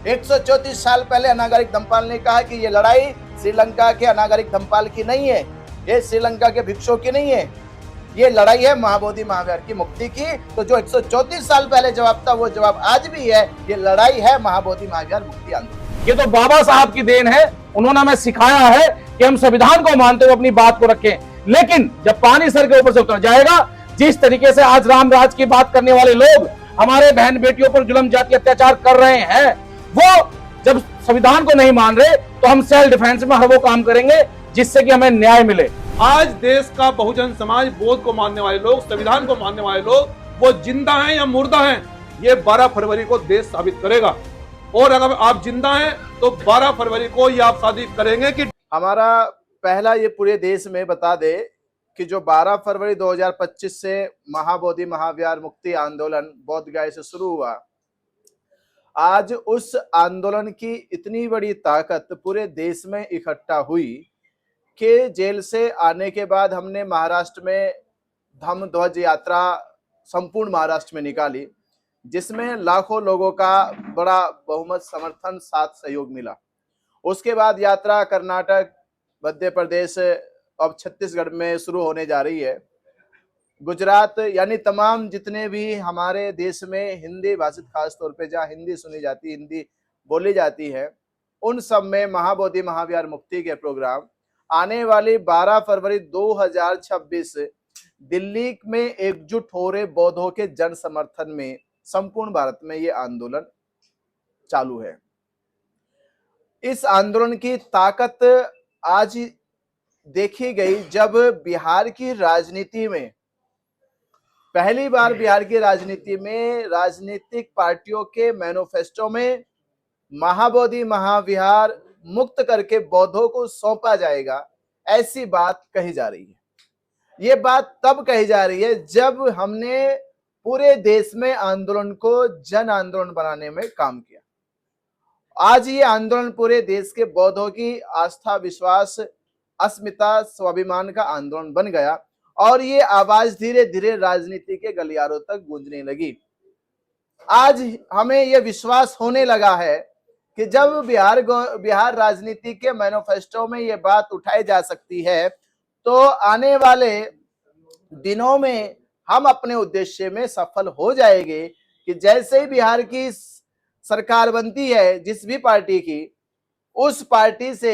134 साल पहले अनागरिक धम्पाल ने कहा कि ये लड़ाई श्रीलंका के अनागरिक धम्पाल की नहीं है, ये श्रीलंका के भिक्षुओं की नहीं है, ये लड़ाई है महाबोधि महावीर की मुक्ति की। तो जो 134 साल पहले जवाब था वो जवाब आज भी है, ये लड़ाई है महाबोधि महावीर मुक्ति आंदोलन। ये तो बाबा साहब की देन है, उन्होंने हमें सिखाया है कि हम संविधान को मानते हुए अपनी बात को रखें। लेकिन जब पानी सर के ऊपर से उतर जाएगा, जिस तरीके से आज राम राज की बात करने वाले लोग हमारे बहन बेटियों पर जुल्म जाति अत्याचार कर रहे हैं, वो जब संविधान को नहीं मान रहे तो हम सेल्फ डिफेंस में हर वो काम करेंगे जिससे कि हमें न्याय मिले। आज देश का बहुजन समाज, बोध को मानने वाले लोग, संविधान को मानने वाले लोग, वो जिंदा हैं या मुर्दा हैं, ये 12 फरवरी को देश साबित करेगा। और अगर आप जिंदा हैं तो 12 फरवरी को ये आप साबित करेंगे कि हमारा पहला ये पूरे देश में बता दे कि जो 12 फरवरी 2025 से महाबोधि महावीर मुक्ति आंदोलन बोधगया से शुरू हुआ, आज उस आंदोलन की इतनी बड़ी ताकत पूरे देश में इकट्ठा हुई कि जेल से आने के बाद हमने महाराष्ट्र में धम्म ध्वज यात्रा संपूर्ण महाराष्ट्र में निकाली, जिसमें लाखों लोगों का बड़ा बहुमत समर्थन साथ सहयोग मिला। उसके बाद यात्रा कर्नाटक, मध्य प्रदेश, अब छत्तीसगढ़ में शुरू होने जा रही है, गुजरात, यानी तमाम जितने भी हमारे देश में हिंदी भाषित, खास तौर पे जहाँ हिंदी सुनी जाती, हिंदी बोली जाती है, उन सब में महाबोधि महावीर मुक्ति के प्रोग्राम आने वाली 12 फरवरी 2026 दिल्ली में एकजुट हो रहे बौद्धों के जन समर्थन में संपूर्ण भारत में ये आंदोलन चालू है। इस आंदोलन की ताकत आज देखी गई जब बिहार की राजनीति में पहली बार बिहार की राजनीति में राजनीतिक पार्टियों के मैनिफेस्टो में महाबोधि महाविहार मुक्त करके बौद्धों को सौंपा जाएगा, ऐसी बात कही जा रही है। ये बात तब कही जा रही है जब हमने पूरे देश में आंदोलन को जन आंदोलन बनाने में काम किया। आज ये आंदोलन पूरे देश के बौद्धों की आस्था, विश्वास, अस्मिता, स्वाभिमान का आंदोलन बन गया और ये आवाज धीरे धीरे राजनीति के गलियारों तक गूंजने लगी। आज हमें यह विश्वास होने लगा है कि जब बिहार राजनीति के मैनिफेस्टो में ये बात उठाई जा सकती है, तो आने वाले दिनों में हम अपने उद्देश्य में सफल हो जाएंगे कि जैसे ही बिहार की सरकार बनती है जिस भी पार्टी की, उस पार्टी से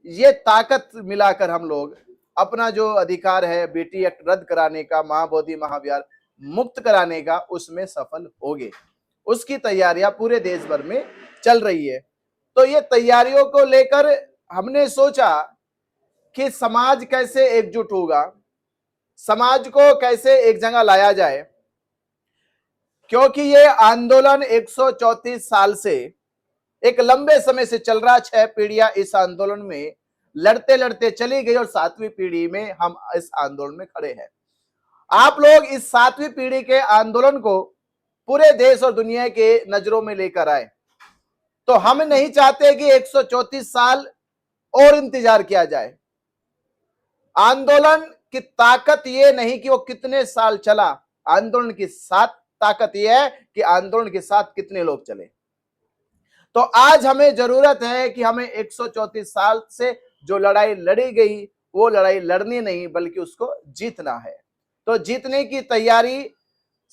ये ताकत मिलाकर हम लोग अपना जो अधिकार है बेटी एक्ट रद्द कराने का, महाबोधि महावीर मुक्त कराने का, उसमें सफल होंगे। उसकी तैयारियां पूरे देश भर में चल रही है। तो ये तैयारियों को लेकर हमने सोचा कि समाज कैसे एकजुट होगा, समाज को कैसे एक जगह लाया जाए, क्योंकि ये आंदोलन 134 साल से एक लंबे समय से चल रहा। 6 पीढ़ियां इस आंदोलन में लड़ते लड़ते चली गई और 7वीं पीढ़ी में हम इस आंदोलन में खड़े हैं। आप लोग इस 7वीं पीढ़ी के आंदोलन को पूरे देश और दुनिया के नजरों में लेकर आए। तो हम नहीं चाहते कि 134 साल और इंतजार किया जाए। आंदोलन की ताकत ये नहीं कि वो कितने साल चला, आंदोलन की साथ ताकत ये है कि आंदोलन के साथ कितने लोग चले। तो आज हमें जरूरत है कि हमें 134 साल से जो लड़ाई लड़ी गई वो लड़ाई लड़नी नहीं बल्कि उसको जीतना है। तो जीतने की तैयारी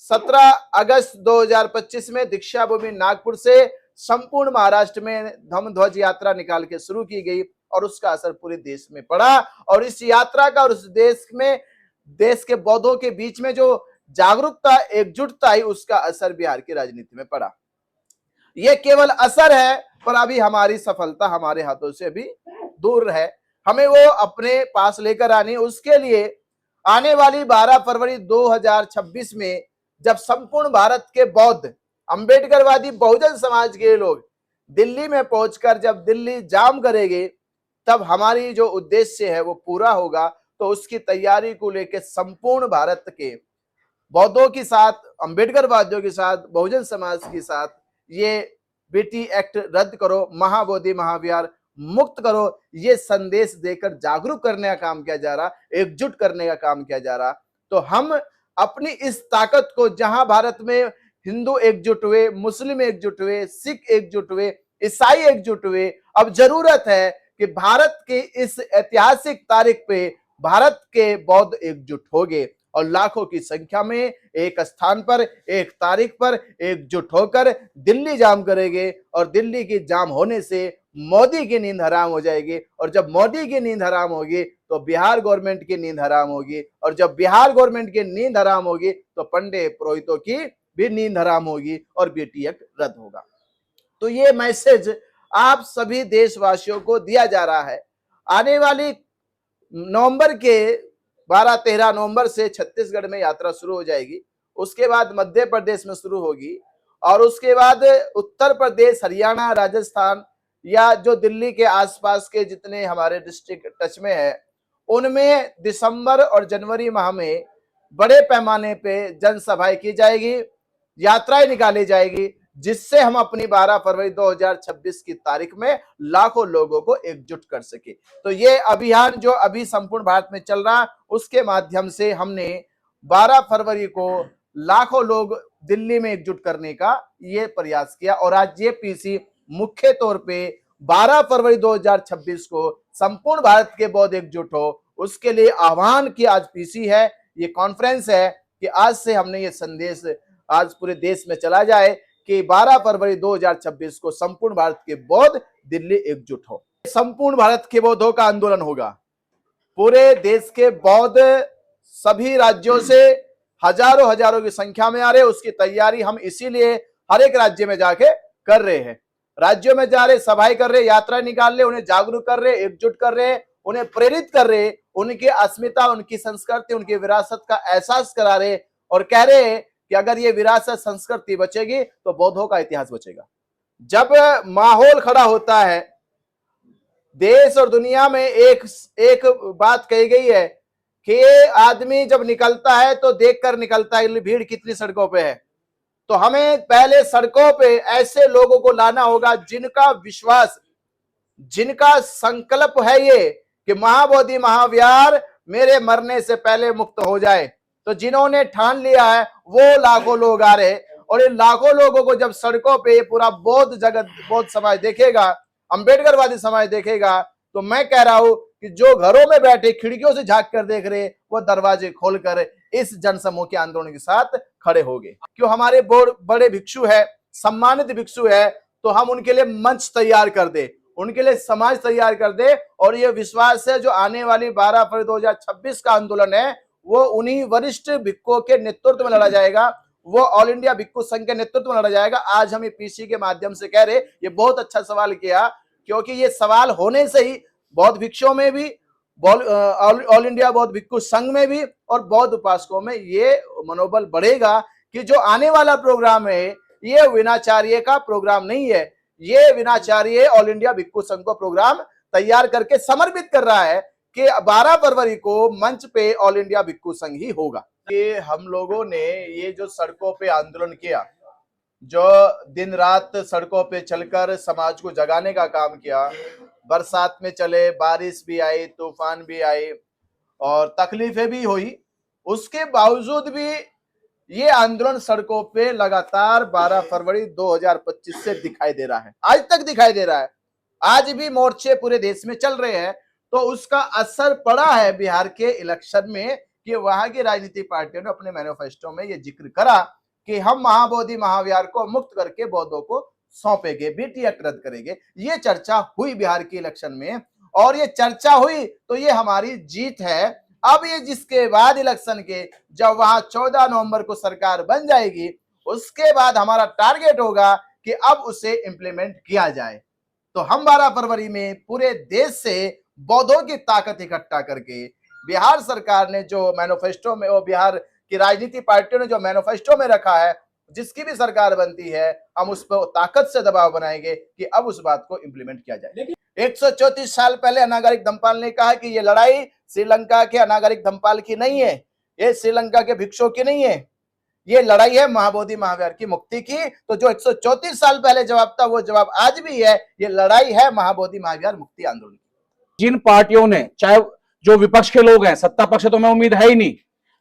17 अगस्त 2025 में दीक्षा भूमि नागपुर से संपूर्ण महाराष्ट्र में धम्म ध्वज यात्रा निकाल के शुरू की गई और उसका असर पूरे देश में पड़ा। और इस यात्रा का और उस देश में देश के बौद्धों के बीच में जो जागरूकता, एकजुटता आई, उसका असर बिहार की राजनीति में पड़ा। यह केवल असर है, पर अभी हमारी सफलता हमारे हाथों से अभी दूर है। हमें वो अपने पास लेकर आनी। उसके लिए आने वाली 12 फरवरी 2026 में जब संपूर्ण भारत के बौद्ध, अंबेडकरवादी, बहुजन समाज के लोग दिल्ली में पहुंचकर जब दिल्ली जाम करेंगे, तब हमारी जो उद्देश्य है वो पूरा होगा। तो उसकी तैयारी को लेकर संपूर्ण भारत के बौद्धों के साथ, अंबेडकरवादियों के साथ, बहुजन समाज के साथ ये बेटी एक्ट रद्द करो, महाबोधि महावीर मुक्त करो, ये संदेश देकर जागरूक करने का काम किया जा रहा, एकजुट करने का काम किया जा रहा। तो हम अपनी इस ताकत को, जहां भारत में हिंदू एकजुट हुए, मुस्लिम एकजुट हुए, सिख एकजुट हुए, ईसाई एकजुट हुए। अब जरूरत है कि भारत की इस ऐतिहासिक तारीख पे भारत के बौद्ध एकजुट हो गए और लाखों की संख्या में एक स्थान पर, एक तारीख पर एकजुट होकर दिल्ली जाम करेंगे और दिल्ली की जाम होने से मोदी की नींद हराम हो जाएगी और जब मोदी की नींद हराम होगी तो बिहार गवर्नमेंट की नींद हराम होगी और जब बिहार गवर्नमेंट की नींद हराम होगी तो पंडित पुरोहितों की भी नींद हराम होगी और बीटी एक्ट रद्द होगा। तो ये मैसेज आप सभी देशवासियों को दिया जा रहा है। आने वाली नवंबर के 12-13 नवंबर से छत्तीसगढ़ में यात्रा शुरू हो जाएगी, उसके बाद मध्य प्रदेश में शुरू होगी और उसके बाद उत्तर प्रदेश, हरियाणा, राजस्थान या जो दिल्ली के आसपास के जितने हमारे डिस्ट्रिक्ट टच में है उनमें दिसंबर और जनवरी माह में बड़े पैमाने पे जनसभाएं की जाएगी, यात्राएं निकाली जाएगी, जिससे हम अपनी 12 फरवरी 2026 की तारीख में लाखों लोगों को एकजुट कर सके। तो ये अभियान जो अभी संपूर्ण भारत में चल रहा उसके माध्यम से हमने 12 फरवरी को लाखों लोग दिल्ली में एकजुट करने का ये प्रयास किया और आज ये पीसी मुख्य तौर पे 12 फरवरी 2026 को संपूर्ण भारत के बौद्ध एकजुट हो उसके लिए आह्वान की आज पीसी है। ये कॉन्फ्रेंस है कि आज से हमने ये संदेश आज पूरे देश में चला जाए कि 12 फरवरी 2026 को संपूर्ण भारत के बौद्ध दिल्ली एकजुट हो। संपूर्ण भारत के बौद्धों का आंदोलन होगा। पूरे देश के बौद्ध सभी राज्यों से हजारों की संख्या में आ रहे, उसकी तैयारी हम इसीलिए हर एक राज्य में जाके कर रहे हैं। राज्यों में जा रहे, सभाएं कर रहे, यात्रा निकाल रहे, उन्हें जागरूक कर रहे, एकजुट कर रहे, उन्हें प्रेरित कर रहे, उनकी अस्मिता, उनकी संस्कृति, उनकी विरासत का एहसास करा रहे और कह रहे कि अगर ये विरासत संस्कृति बचेगी तो बौद्धों का इतिहास बचेगा। जब माहौल खड़ा होता है, देश और दुनिया में एक बात कही गई है कि आदमी जब निकलता है तो देखकर निकलता है भीड़ कितनी सड़कों पे है। तो हमें पहले सड़कों पे ऐसे लोगों को लाना होगा जिनका विश्वास, जिनका संकल्प है ये कि महाबोधि महाविहार मेरे मरने से पहले मुक्त हो जाए। तो जिन्होंने ठान लिया है वो लाखों लोग आ रहे और इन लाखों लोगों को जब सड़कों पे पूरा बौद्ध जगत, बौद्ध समाज देखेगा, अंबेडकरवादी समाज देखेगा, तो मैं कह रहा हूं कि जो घरों में बैठे खिड़कियों से झांक कर देख रहे वो दरवाजे खोलकर इस जनसमूह के आंदोलन के साथ खड़े हो गए। क्यों हमारे बड़े भिक्षु है, सम्मानित भिक्षु है, तो हम उनके लिए मंच तैयार कर दे, उनके लिए समाज तैयार कर दे और ये विश्वास है जो आने वाली 12 फरवरी 2026 का आंदोलन है वो उन्हीं वरिष्ठ भिक्षुओं के नेतृत्व में लड़ा जाएगा, वो ऑल इंडिया भिक्षु संघ के नेतृत्व में लड़ा जाएगा। आज हम ये पीसी के माध्यम से कह रहे, ये बहुत अच्छा सवाल किया क्योंकि ये सवाल होने से ही बौद्ध भिक्षुओं में भी, ऑल इंडिया बौद्ध भिक्षु संघ में भी और बौद्ध उपासकों में ये मनोबल बढ़ेगा कि जो आने वाला प्रोग्राम है ये विनाचार्य का प्रोग्राम नहीं है, ये विनाचार्य ऑल इंडिया भिक्षु संघ को प्रोग्राम तैयार करके समर्पित कर रहा है कि 12 फरवरी को मंच पे ऑल इंडिया भिक्षु संघ ही होगा। ये हम लोगों ने ये जो सड़कों पे आंदोलन किया, जो दिन रात सड़कों पे चलकर समाज को जगाने का काम किया, बरसात में चले, बारिश भी आई, तूफान भी आई और तकलीफें भी हुई, उसके बावजूद भी ये आंदोलन सड़कों पे लगातार 12 फरवरी 2025 से दिखाई दे रहा है, आज तक दिखाई दे रहा है। आज भी मोर्चे पूरे देश में चल रहे हैं, तो उसका असर पड़ा है बिहार के इलेक्शन में कि वहां की राजनीतिक पार्टियों ने अपने मैनिफेस्टो में ये जिक्र करा कि हम महाबोधि महाविहार को मुक्त करके बौद्धों को सौंपेंगे, बीटी एक्ट रद्द करेंगे। ये चर्चा हुई बिहार के इलेक्शन में और ये चर्चा हुई तो ये हमारी जीत है। अब ये जिसके बाद इलेक्शन के जब वहां 14 नवंबर को सरकार बन जाएगी, उसके बाद हमारा टारगेट होगा कि अब उसे इंप्लीमेंट किया जाए। तो हम 12 फरवरी में पूरे देश से बौद्धों की ताकत इकट्ठा करके बिहार सरकार ने जो मैनिफेस्टो में, वो बिहार की राजनीतिक पार्टियों ने जो मैनिफेस्टो में रखा है, जिसकी भी सरकार बनती है हम उस पर ताकत से दबाव बनाएंगे कि अब उस बात को इंप्लीमेंट किया जाए। 134 साल पहले अनागरिक धम्मपाल ने कहा कि ये लड़ाई श्रीलंका के अनागरिक धम्मपाल की नहीं है, ये श्रीलंका के भिक्षुओं की नहीं है, ये लड़ाई है महाबोधि महाविहार की मुक्ति की। तो जो 134 साल पहले जवाब था वो जवाब आज भी है, ये लड़ाई है महाबोधि महाविहार मुक्ति आंदोलन की। जिन पार्टियों ने, चाहे जो विपक्ष के लोग हैं, सत्ता पक्ष तो मैं उम्मीद है ही नहीं,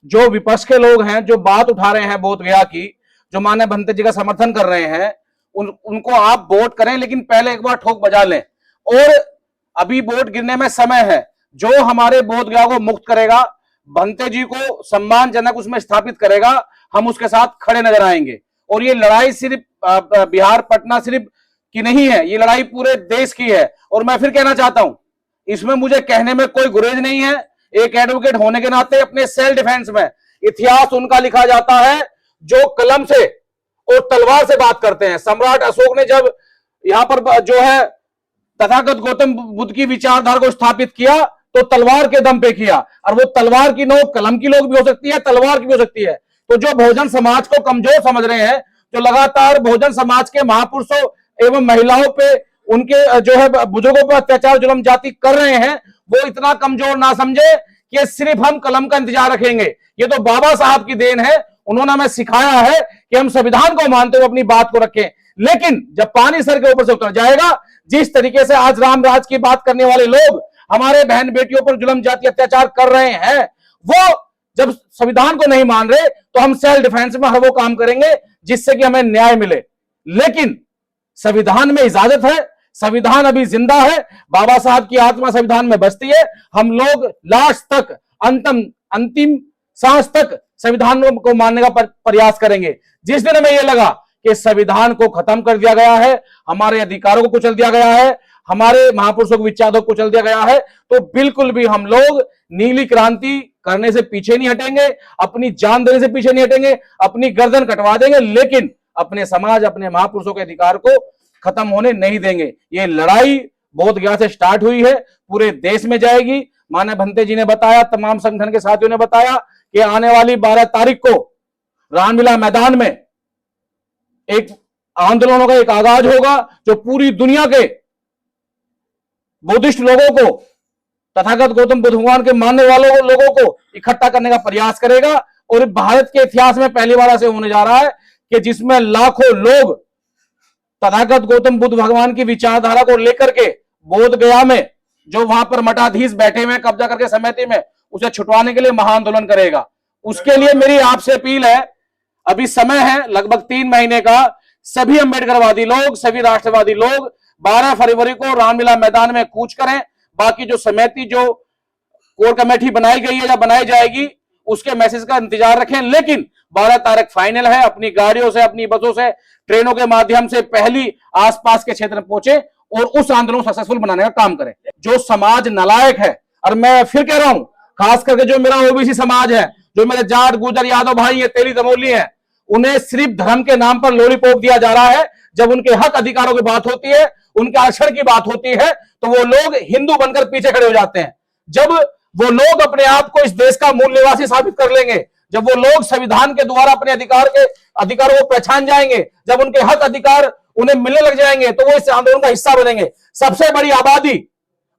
जो विपक्ष के लोग हैं जो बात उठा रहे हैं बोध गया की, जो माननीय भंते जी का समर्थन कर रहे हैं, उनको आप वोट करें, लेकिन पहले एक बार ठोक बजा लें। और अभी वोट गिरने में समय है। जो हमारे बोधगया को मुक्त करेगा, भंते जी को सम्मानजनक उसमें स्थापित करेगा, हम उसके साथ खड़े नजर आएंगे। और ये लड़ाई सिर्फ बिहार पटना सिर्फ की नहीं है, ये लड़ाई पूरे देश की है। और मैं फिर कहना चाहता हूं, इसमें मुझे कहने में कोई गुरेज नहीं है। एक एडवोकेट होने के नाते अपने सेल्फ डिफेंस में इतिहास उनका लिखा जाता है जो कलम से और तलवार से बात करते हैं। सम्राट अशोक ने जब यहां पर जो है तथागत गौतम बुद्ध की विचारधारा को स्थापित किया तो तलवार के दम पे किया, और वो तलवार की नोक कलम की लोग भी हो सकती है, तलवार की भी हो सकती है। तो जो बहुजन समाज को कमजोर समझ रहे हैं, जो लगातार बहुजन समाज के महापुरुषों एवं महिलाओं पे, उनके जो है बुजुर्गों पर अत्याचार जुल्म जाति कर रहे हैं, वो इतना कमजोर ना समझे कि सिर्फ हम कलम का इंतजार रखेंगे। ये तो बाबा साहब की देन है, उन्होंने हमें सिखाया है कि हम संविधान को मानते हुए अपनी बात को रखें। लेकिन जब पानी सर के ऊपर से उतर जाएगा, जिस तरीके से आज राम राज की बात करने वाले लोग हमारे बहन बेटियों पर जुल्म जाति अत्याचार कर रहे हैं, वो जब संविधान को नहीं मान रहे, तो हम सेल्फ डिफेंस में हर वो काम करेंगे जिससे कि हमें न्याय मिले। लेकिन संविधान में इजाजत है, संविधान अभी जिंदा है, बाबा साहब की आत्मा संविधान में बसती है। हम लोग लास्ट तक, अंतिम सांस तक संविधान को मानने का प्रयास करेंगे। जिस दिन हमें यह लगा कि संविधान को खत्म कर दिया गया है, हमारे अधिकारों को कुचल दिया गया है, हमारे महापुरुषों के विचारों को कुचल दिया गया है, तो बिल्कुल भी हम लोग नीली क्रांति करने से पीछे नहीं हटेंगे, अपनी जान देने से पीछे नहीं हटेंगे, अपनी गर्दन कटवा देंगे, लेकिन अपने समाज, अपने महापुरुषों के अधिकार को खत्म होने नहीं देंगे। ये लड़ाई बोधगया से स्टार्ट हुई है, पूरे देश में जाएगी। माननीय भंते जी ने बताया, तमाम संगठन के साथियों ने बताया कि आने वाली 12 तारीख को रामलीला मैदान में एक आंदोलनों का एक आगाज होगा, जो पूरी दुनिया के बुद्धिस्ट लोगों को, तथागत गौतम बुद्ध भगवान के मानने वालों लोगों को इकट्ठा करने का प्रयास करेगा। और भारत के इतिहास में पहली बार ऐसे होने जा रहा है कि जिसमें लाखों लोग तथागत गौतम बुद्ध भगवान की विचारधारा को लेकर के बोधगया में, जो वहां पर मठाधीश बैठे हुए कब्जा करके समिति में, उसे छुटवाने के लिए महाआंदोलन करेगा। उसके लिए मेरी आपसे अपील है, अभी समय है लगभग 3 महीने का, सभी अम्बेडकरवादी लोग, सभी राष्ट्रवादी लोग 12 फरवरी को रामलीला मैदान में कूच करें। बाकी जो समिति, जो कोर कमेटी बनाई गई है या बनाई जाएगी, उसके मैसेज का इंतजार रखें। लेकिन 12 तारीख फाइनल है, अपनी गाड़ियों से, अपनी बसों से, ट्रेनों के माध्यम से पहली आसपास के क्षेत्र में पहुंचे और उस आंदोलन को सक्सेसफुल बनाने का काम करें। जो समाज नालायक है, और मैं फिर कह रहा हूं, खास करके जो मेरा ओबीसी समाज है, जो मेरे जाट, गुजर, यादव भाई है, तेली, दमोली है, उन्हें सिर्फ धर्म के नाम पर लॉलीपॉप दिया जा रहा है। जब उनके हक अधिकारों की बात होती है, उनके आरक्षण की बात होती है, तो वो लोग हिंदू बनकर पीछे खड़े हो जाते हैं। जब वो लोग अपने आप को इस देश का मूल निवासी साबित कर लेंगे, जब वो लोग संविधान के द्वारा अपने अधिकारों को पहचान जाएंगे, जब उनके हक अधिकार उन्हें मिलने लग जाएंगे, तो वो इस आंदोलन का हिस्सा बनेंगे। सबसे बड़ी आबादी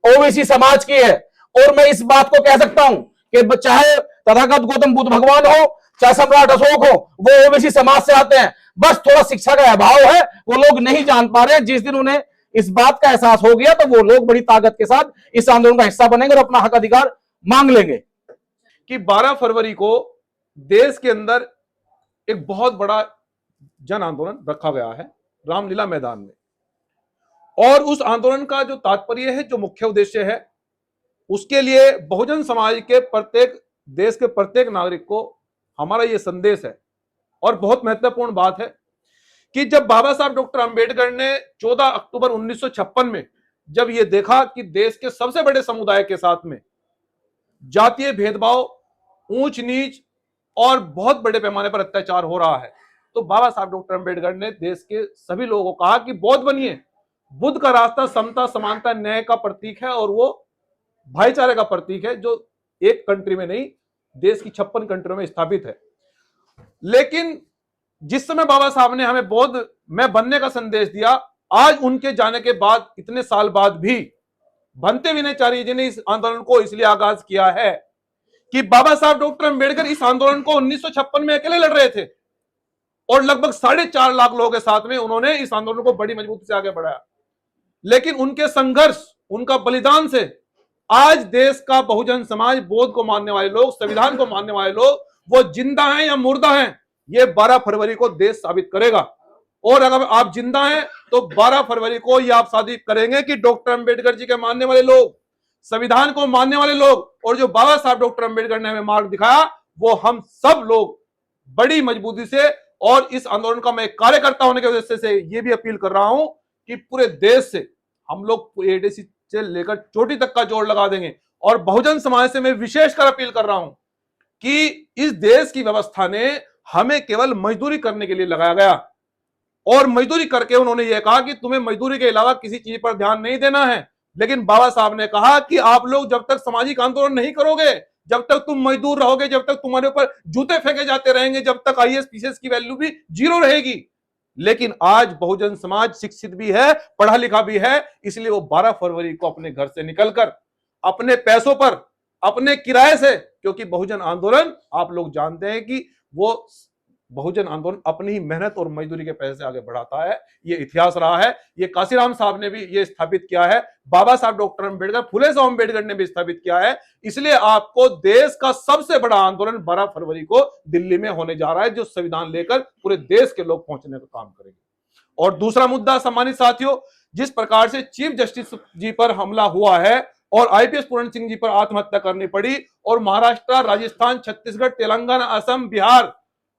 ओबीसी समाज की है, और मैं इस बात को कह सकता हूं कि चाहे तथागत गौतम बुद्ध भगवान हो, चाहे सम्राट अशोक हो, वो ओबीसी समाज से आते हैं। बस थोड़ा शिक्षा का अभाव है, वो लोग नहीं जान पा रहे हैं। जिस दिन उन्हें इस बात का एहसास हो गया, तो वो लोग बड़ी ताकत के साथ इस आंदोलन का हिस्सा बनेंगे और अपना हक अधिकार मांग लेंगे। कि 12 फरवरी को देश के अंदर एक बहुत बड़ा जन आंदोलन रखा गया है रामलीला मैदान में, और उस आंदोलन का जो तात्पर्य है, जो मुख्य उद्देश्य है, उसके लिए बहुजन समाज के प्रत्येक, देश के प्रत्येक नागरिक को हमारा यह संदेश है। और बहुत महत्वपूर्ण बात है कि जब बाबा साहब डॉक्टर अंबेडकर ने 14 अक्टूबर 1956 में जब यह देखा कि देश के सबसे बड़े समुदाय के साथ में जातीय भेदभाव, ऊंच नीच और बहुत बड़े पैमाने पर अत्याचार हो रहा है, तो बाबा साहब डॉक्टर अंबेडकर ने देश के सभी लोगों को कहा कि बौद्ध बनिए। बुद्ध का रास्ता समता, समानता, न्याय का प्रतीक है, और वो भाईचारे का प्रतीक है, जो एक कंट्री में नहीं, देश की 56 कंट्रियों में स्थापित है। लेकिन जिस समय बाबा साहब ने हमें बौद्ध में बनने का संदेश दिया, आज उनके जाने के बाद, इतने साल बाद भी भंते विनयचार्य जी ने इस आंदोलन को इसलिए आगाज किया है कि बाबा साहब डॉक्टर अंबेडकर इस आंदोलन को 1956 में अकेले लड़ रहे थे, और लगभग 4.5 लाख लोगों के साथ में उन्होंने इस आंदोलन को बड़ी मजबूती से आगे बढ़ाया। लेकिन उनके संघर्ष, उनका बलिदान से आज देश का बहुजन समाज, बौद्ध को मानने वाले लोग, संविधान को मानने वाले लोग, वो जिंदा हैं या मुर्दा हैं, ये 12 फरवरी को देश साबित करेगा। और अगर आप जिंदा हैं तो 12 फरवरी को ये आप साबित करेंगे कि डॉक्टर अंबेडकर जी के मानने वाले लोग, संविधान को मानने वाले लोग और जो बाबा साहब डॉक्टर अंबेडकर ने हमें मार्ग दिखाया, वो हम सब लोग बड़ी मजबूती से, और इस आंदोलन का मैं कार्यकर्ता होने की वजह से ये भी अपील कर रहा हूं कि पूरे देश से हम लोग एडीसी से लेकर चोटी तक का जोड़ लगा देंगे। और बहुजन समाज से मैं विशेषकर अपील कर रहा हूं कि इस देश की व्यवस्था ने हमें केवल मजदूरी करने के लिए लगाया गया, और मजदूरी करके उन्होंने ये कहा कि तुम्हें मजदूरी के अलावा किसी चीज पर ध्यान नहीं देना है। लेकिन बाबा साहब ने कहा कि आप लोग जब तक सामाजिक आंदोलन नहीं करोगे, जब तक तुम मजदूर रहोगे, जब तक तुम्हारे ऊपर जूते फेंके जाते रहेंगे, जब तक आईएएस पीसीएस की वैल्यू भी जीरो रहेगी। लेकिन आज बहुजन समाज शिक्षित भी है, पढ़ा लिखा भी है, इसलिए वो 12 फरवरी को अपने घर से निकलकर अपने पैसों पर, अपने किराए से, क्योंकि बहुजन आंदोलन आप लोग जानते हैं कि वो बहुजन आंदोलन अपनी ही मेहनत और मजदूरी के पैसे से आगे बढ़ाता है। ये इतिहास रहा है, ये काशीराम साहब ने भी ये स्थापित किया है, बाबा साहब डॉक्टर अंबेडकर, फुले साहब अंबेडकर ने भी स्थापित किया है। इसलिए आपको देश का सबसे बड़ा आंदोलन 12 फरवरी को दिल्ली में होने जा रहा है, जो संविधान लेकर पूरे देश के लोग पहुंचने का काम करेंगे। और दूसरा मुद्दा, सम्मानित साथियों, जिस प्रकार से चीफ जस्टिस जी पर हमला हुआ है और आईपीएस पूर्ण सिंह जी पर आत्महत्या करनी पड़ी, और महाराष्ट्र, राजस्थान, छत्तीसगढ़, तेलंगाना, असम, बिहार,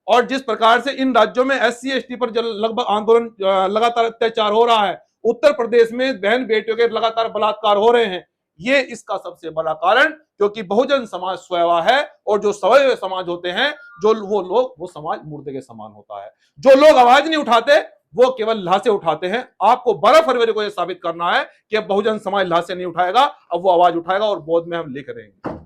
और जिस प्रकार से इन राज्यों में एससी एसटी पर लगभग आंदोलन लगातार अत्याचार हो रहा है, उत्तर प्रदेश में बहन बेटियों के लगातार बलात्कार हो रहे हैं, ये इसका सबसे बड़ा कारण, क्योंकि बहुजन समाज सोया हुआ है, और जो सोए हुए समाज होते हैं, जो वो लोग, वो समाज मुर्दे के समान होता है। जो लोग आवाज नहीं उठाते वो केवल लाशें उठाते हैं। आपको 12 फरवरी को यह साबित करना है कि अब बहुजन समाज लाशें नहीं उठाएगा, अब वो आवाज उठाएगा, और बौद्ध में हम लेकर रहेंगे।